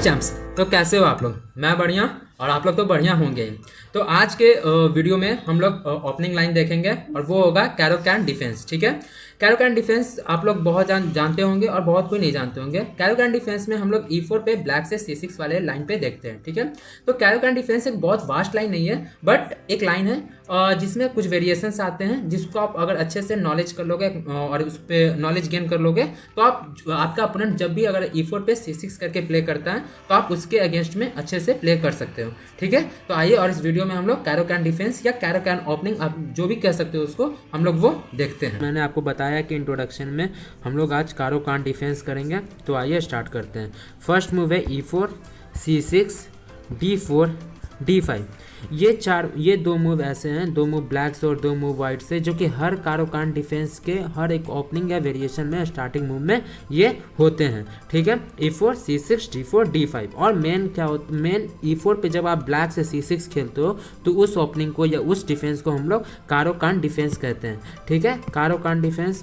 Champs. तो कैसे हो आप लोग? मैं बढ़िया और आप लोग तो बढ़िया होंगे ही। तो आज के वीडियो में हम लोग ओपनिंग लाइन देखेंगे और वो होगा कैरोकैन डिफेंस। ठीक है, कैरोकैन डिफेंस आप लोग बहुत जानते होंगे और बहुत कोई नहीं जानते होंगे। कैरोकैन डिफेंस में हम लोग E4 पे ब्लैक से C6 वाले लाइन पे देखते हैं। ठीक है, तो कैरोकैन डिफेंस एक बहुत वास्ट लाइन नहीं है, बट एक लाइन है जिसमें कुछ वेरिएशंस आते हैं, जिसको आप अगर अच्छे से नॉलेज कर लोगे और उस पर नॉलेज गेन कर लोगे तो आपका अपोनेंट जब भी अगर E4 पे C6 करके प्ले करता है तो आप उसके अगेंस्ट में अच्छे से प्ले कर सकते हो। ठीक है, तो आइए और इस वीडियो में हम लोग कैरोकैन डिफेंस या कैरोकैन ओपनिंग, आप जो भी कह सकते हो उसको, हम लोग वो देखते हैं। मैंने आपको बताया कि इंट्रोडक्शन में हम लोग आज कैरोकैन डिफेंस करेंगे, तो आइए स्टार्ट करते हैं। फर्स्ट मूव है E4, C6, D4, D5। ये दो मूव ऐसे हैं, दो मूव ब्लैक से और दो मूव वाइट से, जो कि हर कैरोकैन डिफेंस के हर एक ओपनिंग या वेरिएशन में स्टार्टिंग मूव में ये होते हैं। ठीक है, E4, C6, D4, D5। और मेन क्या होता, मेन E4 पे जब आप ब्लैक से C6 खेलते हो तो उस ओपनिंग को या उस डिफेंस को हम लोग कैरोकैन डिफेंस कहते हैं। ठीक है, कैरोकैन डिफेंस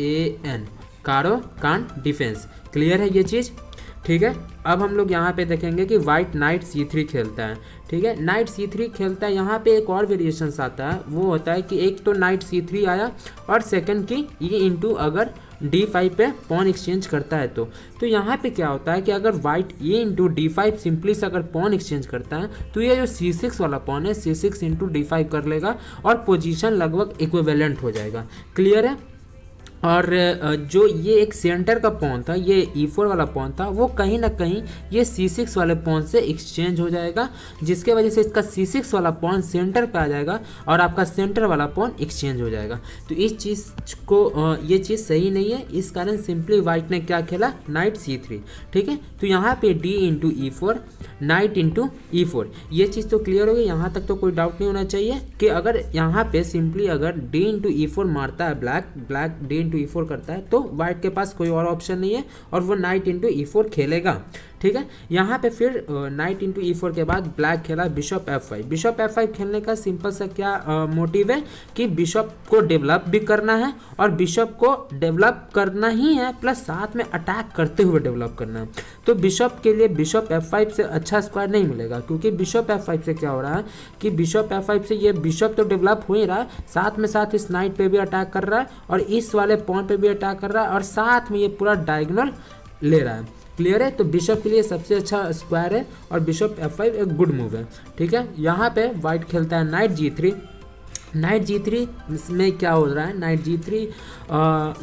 CAROCAN, कैरोकैन डिफेंस। क्लियर है ये चीज़? ठीक है, अब हम लोग यहाँ पे देखेंगे कि वाइट नाइट C3 खेलता है। ठीक है, नाइट C3 खेलता है। यहाँ पे एक और वेरिएशंस आता है, वो होता है कि एक तो नाइट C3 आया और सेकंड की E अगर D5 पे पॉन एक्सचेंज करता है तो यहाँ पे क्या होता है कि अगर वाइट E D5 सिंपली से अगर पॉन एक्सचेंज करता है तो ये जो C6 वाला पॉन है C6 D5 कर लेगा और पोजीशन लगभग इक्विवेलेंट हो जाएगा। क्लियर है? और जो ये एक सेंटर का पॉन था, ये E4 वाला पॉन था, वो कहीं ना कहीं ये C6 वाले पॉन से एक्सचेंज हो जाएगा, जिसके वजह से इसका C6 वाला पॉन सेंटर पे आ जाएगा और आपका सेंटर वाला पॉन एक्सचेंज हो जाएगा। तो इस चीज़ को ये चीज़ सही नहीं है, इस कारण सिंपली वाइट ने क्या खेला, नाइट C3। ठीक है, तो यहाँ पे D into E4, night into E4, ये चीज़ तो क्लियर हो गई। यहाँ तक तो कोई डाउट नहीं होना चाहिए कि अगर यहाँ पे सिंपली अगर D इंटू E4 मारता है ब्लैक D इंटू E4 करता है तो वाइट के पास कोई और ऑप्शन नहीं है और वो नाइट इंटू E4 खेलेगा। ठीक है, यहाँ पे फिर नाइट इंटू E4 के बाद ब्लैक खेला बिशप F5। बिशप F5 खेलने का सिंपल सा क्या मोटिव है कि बिशप को डेवलप भी करना है और बिशप को डेवलप करना ही है प्लस साथ में अटैक करते हुए डेवलप करना है। तो बिशप के लिए बिशप F5 से अच्छा स्क्वायर नहीं मिलेगा, क्योंकि बिशप F5 से क्या हो रहा है कि बिशप F5 से ये बिशप तो डेवलप हो ही रहा है, साथ में साथ इस नाइट पे भी अटैक कर रहा है और इस वाले पॉन पे भी अटैक कर रहा है और साथ में ये पूरा डायगोनल ले रहा है। क्लियर है? तो बिशप के लिए सबसे अच्छा स्क्वायर है और बिशप F5 एक गुड मूव है। ठीक है, यहाँ पे वाइट खेलता है नाइट G3। नाइट G3 में क्या हो रहा है, नाइट G3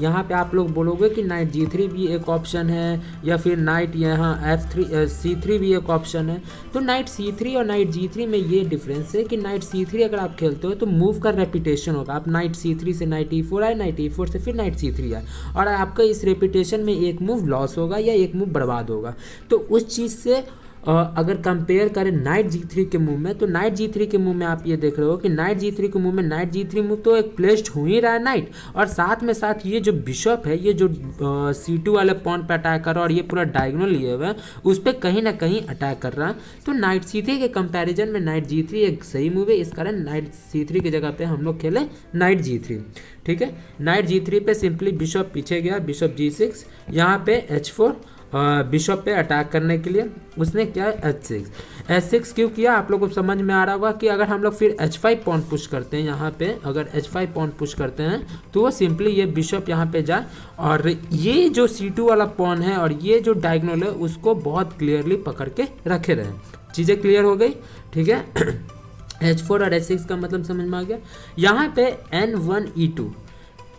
यहाँ पे आप लोग बोलोगे कि नाइट G3 भी एक ऑप्शन है या फिर नाइट यहाँ C3 भी एक ऑप्शन है। तो नाइट C3 और नाइट G3 में ये डिफरेंस है कि नाइट C3 अगर आप खेलते हो तो मूव का रेपिटेशन होगा। आप नाइट C3 से नाइट E4 आए, नाइट E4 से फिर नाइट C3 आए और आपका इस रेपिटेशन में एक मूव लॉस होगा या एक मूव बर्बाद होगा। तो उस चीज़ से अगर कंपेयर करें नाइट G3 के मूव में, तो नाइट G3 के मूव में आप ये देख रहे हो कि नाइट G3 के मूव में नाइट G3 मूव तो एक प्लेस्ड हो ही रहा है नाइट, और साथ में साथ ये जो बिशप है, ये जो C2 वाले पॉन पे अटैक कर रहा है और ये पूरा डायगोनल लिए हुए है, उस पर कहीं ना कहीं अटैक कर रहा है। तो नाइट C3 के कंपैरिजन में नाइट G3 एक सही मूव है, इस कारण नाइट C3 की जगह पे हम लोग खेले नाइट G3। ठीक है, नाइट G3 पे सिंपली बिशप पीछे गया, बिशप G6, यहाँ पे H4 बिशप पे अटैक करने के लिए उसने क्या H6 क्यों किया, आप लोग को समझ में आ रहा होगा कि अगर हम लोग फिर H5 पॉन पुश करते हैं, यहाँ पे अगर H5 पॉन पुश करते हैं तो वो सिंपली ये बिशप यहाँ पे जाए और ये जो C2 वाला पॉन है और ये जो डायगोनल है उसको बहुत क्लियरली पकड़ के रखे रहे। चीज़ें क्लियर हो गई? ठीक है, H4 और H6 का मतलब समझ में आ गया। यहाँ पे N1 E2,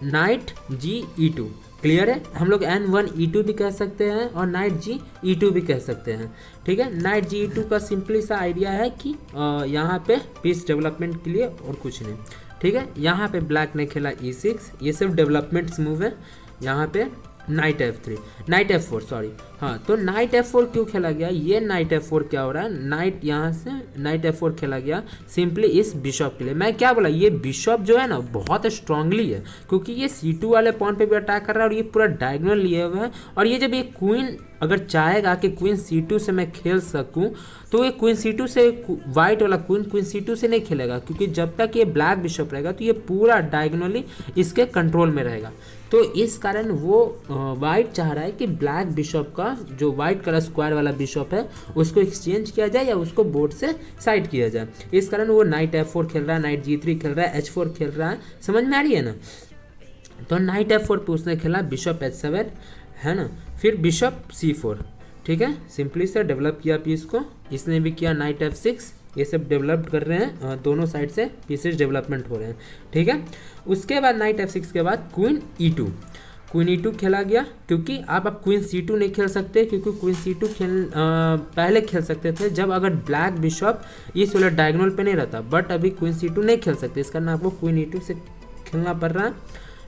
night G E2। Clear है? हम लोग N1 E2 भी कह सकते हैं और नाइट G E2 भी कह सकते हैं। ठीक है, नाइट G E2 का सिंपली सा आइडिया है कि यहाँ पे पीस डेवलपमेंट के लिए और कुछ नहीं। ठीक है, यहाँ पे ब्लैक ने खेला E6, ये सिर्फ डेवलपमेंट्स मूव है। यहाँ पे नाइट F4 सॉरी, हाँ, तो नाइट F4 क्यों खेला गया, ये नाइट F4 क्या हो रहा है, नाइट यहाँ से नाइट F4 खेला गया सिंपली इस बिशप के लिए। मैं क्या बोला, ये बिशप जो है ना बहुत स्ट्रांगली है, क्योंकि ये C2 वाले पॉन पे भी अटैक कर रहा है और ये पूरा डायगोनल लिए हुए है और ये जब ये क्वीन अगर चाहेगा कि क्वीन C2 से मैं खेल सकूं तो ये क्वीन C2 से वाइट वाला क्वीन C2 से नहीं खेलेगा, क्योंकि जब तक ये ब्लैक बिशप रहेगा तो ये पूरा डायगोनली इसके कंट्रोल में रहेगा। तो इस कारण वो वाइट चाह रहा है कि ब्लैक बिशप का जो वाइट कलर स्क्वायर वाला बिशप है उसको एक्सचेंज किया जाए या उसको बोर्ड से साइड किया जाए। इस कारण वो नाइट F4 खेल रहा है, नाइट G3 खेल रहा है, H4 खेल रहा है। समझ में आ रही है ना? तो नाइट F4 पे उसने खेला बिशप H7 है ना, फिर बिशप C4। ठीक है, सिंपली से डेवलप किया पीस को। इसने भी किया नाइट F6। ये सब डेवलप कर रहे हैं, दोनों साइड से पीसेस डेवलपमेंट हो रहे हैं। ठीक है, उसके बाद नाइट F6 के बाद क्वीन E2 खेला गया, क्योंकि आप अब क्वीन C2 नहीं खेल सकते, क्योंकि क्वीन C2 पहले खेल सकते थे जब अगर ब्लैक बिशप इस वाले डायगोनल पे नहीं रहता, बट अभी क्वीन C2 नहीं खेल सकते। इस कारण आपको क्वीन E2 से खेलना पड़ रहा है।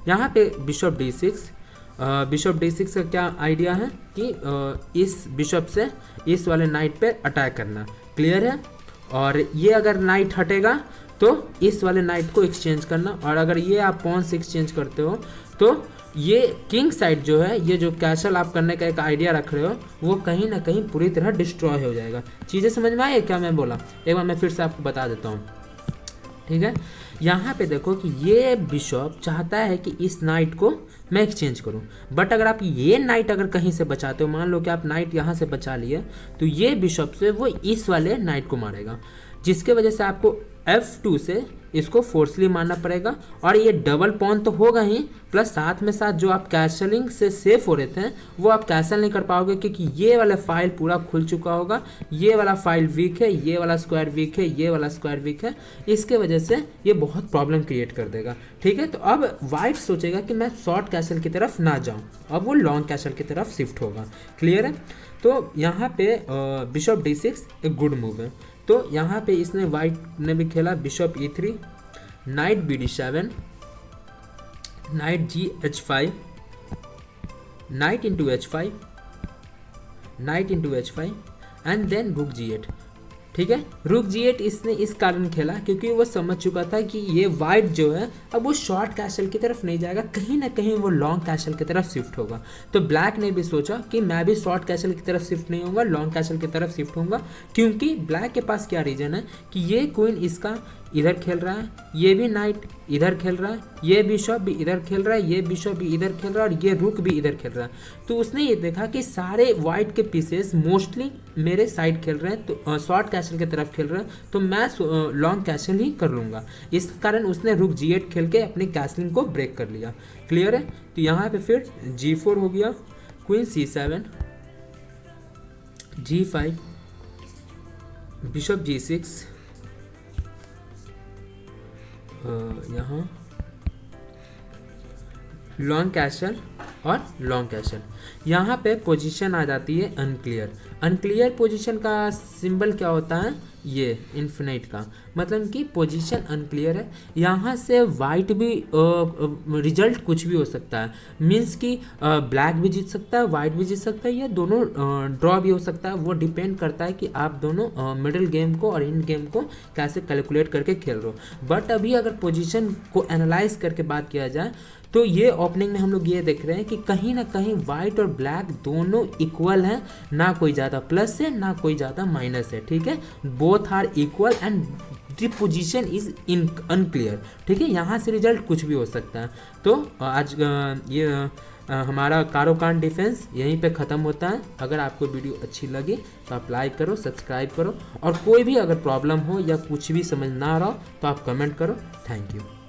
यहाँ पे बिशप D6 का क्या आइडिया है कि इस बिशप से इस वाले नाइट पे अटैक करना। क्लियर है? और ये अगर नाइट हटेगा तो इस वाले नाइट को एक्सचेंज करना, और अगर ये आप पॉन से एक्सचेंज करते हो तो ये किंग साइड जो है, ये जो कैसल आप करने का एक आइडिया रख रहे हो, वो कहीं ना कहीं पूरी तरह डिस्ट्रॉय हो जाएगा। चीज़ें समझ में आई क्या मैं बोला? एक बार मैं फिर से आपको बता देता हूँ। ठीक है, यहाँ पे देखो कि ये बिशप चाहता है कि इस नाइट को मैं एक्सचेंज करूँ, बट अगर आप ये नाइट अगर कहीं से बचाते हो, मान लो कि आप नाइट यहाँ से बचा लिए, तो ये बिशप से वो इस वाले नाइट को मारेगा, जिसके वजह से आपको F2 से इसको फोर्सली मारना पड़ेगा। और ये डबल पॉन तो होगा ही, प्लस साथ में साथ जो आप कैसलिंग से सेफ हो रहे थे वो आप कैसल नहीं कर पाओगे, क्योंकि ये वाला फाइल पूरा खुल चुका होगा, ये वाला फाइल वीक है, ये वाला स्क्वायर वीक है, ये वाला स्क्वायर वीक है। इसके वजह से ये बहुत प्रॉब्लम क्रिएट कर देगा। ठीक है, तो अब वाइट सोचेगा कि मैं शॉर्ट कैसल की तरफ ना जाऊँ, अब वो लॉन्ग कैसल की तरफ शिफ्ट होगा। क्लियर है? तो यहाँ पे बिशप D6 एक गुड मूव है। तो यहाँ पे इसने वाइट ने भी खेला bishop E3, knight BD7, knight H5, knight into H5, knight into H5 and then rook G8। ठीक है, रुक G8 इसने इस कारण खेला क्योंकि वो समझ चुका था कि ये वाइट जो है अब वो शॉर्ट कैसल की तरफ नहीं जाएगा, कहीं ना कहीं वो लॉन्ग कैसल की तरफ शिफ्ट होगा। तो ब्लैक ने भी सोचा कि मैं भी शॉर्ट कैसल की तरफ शिफ्ट नहीं होऊंगा, लॉन्ग कैसल की तरफ शिफ्ट होऊंगा, क्योंकि ब्लैक के पास क्या रीजन है कि ये क्वीन इसका इधर खेल रहा है, ये भी नाइट इधर खेल रहा है, ये बिशप भी इधर खेल रहा है, ये बिशप भी इधर खेल रहा है और ये रुक भी इधर खेल रहा है। तो उसने ये देखा कि सारे वाइट के पीसेस मोस्टली मेरे साइड खेल रहे हैं, तो शॉर्ट कैसल की तरफ खेल रहे हैं, तो मैं लॉन्ग कैसल ही कर लूँगा। इस कारण उसने रुक G8 खेल के अपनी कैसलिंग को ब्रेक कर लिया। क्लियर है? तो यहाँ पे फिर G4 हो गया, queen C7, G5, bishop G6, यहाँ लॉन्ग कैसल और लॉन्ग कैसल। यहाँ पे पोजीशन आ जाती है अनक्लियर। अनक्लियर पोजीशन का सिंबल क्या होता है? ये इन्फिनिट का, मतलब कि पोजीशन अनक्लियर है। यहाँ से वाइट भी रिजल्ट कुछ भी हो सकता है, मीन्स कि ब्लैक भी जीत सकता है, वाइट भी जीत सकता है, या दोनों ड्रॉ भी हो सकता है। वो डिपेंड करता है कि आप दोनों मिडिल गेम को और एंड गेम को कैसे कैलकुलेट करके खेल रहे हो। बट अभी अगर पोजीशन को एनालाइज करके बात किया जाए तो ये ओपनिंग में हम लोग ये देख रहे हैं कि कहीं ना कहीं वाइट और ब्लैक दोनों इक्वल हैं, ना कोई ज़्यादा प्लस है ना कोई ज़्यादा माइनस है। ठीक है, both are equal and the position is in unclear. ठीक है, यहाँ से रिजल्ट कुछ भी हो सकता है। तो आज ये हमारा कारोकान डिफेंस यहीं पे ख़त्म होता है। अगर आपको वीडियो अच्छी लगी तो आप लाइक करो, सब्सक्राइब करो, और कोई भी अगर प्रॉब्लम हो या कुछ भी समझ ना आ रहा हो तो आप कमेंट करो। Thank you.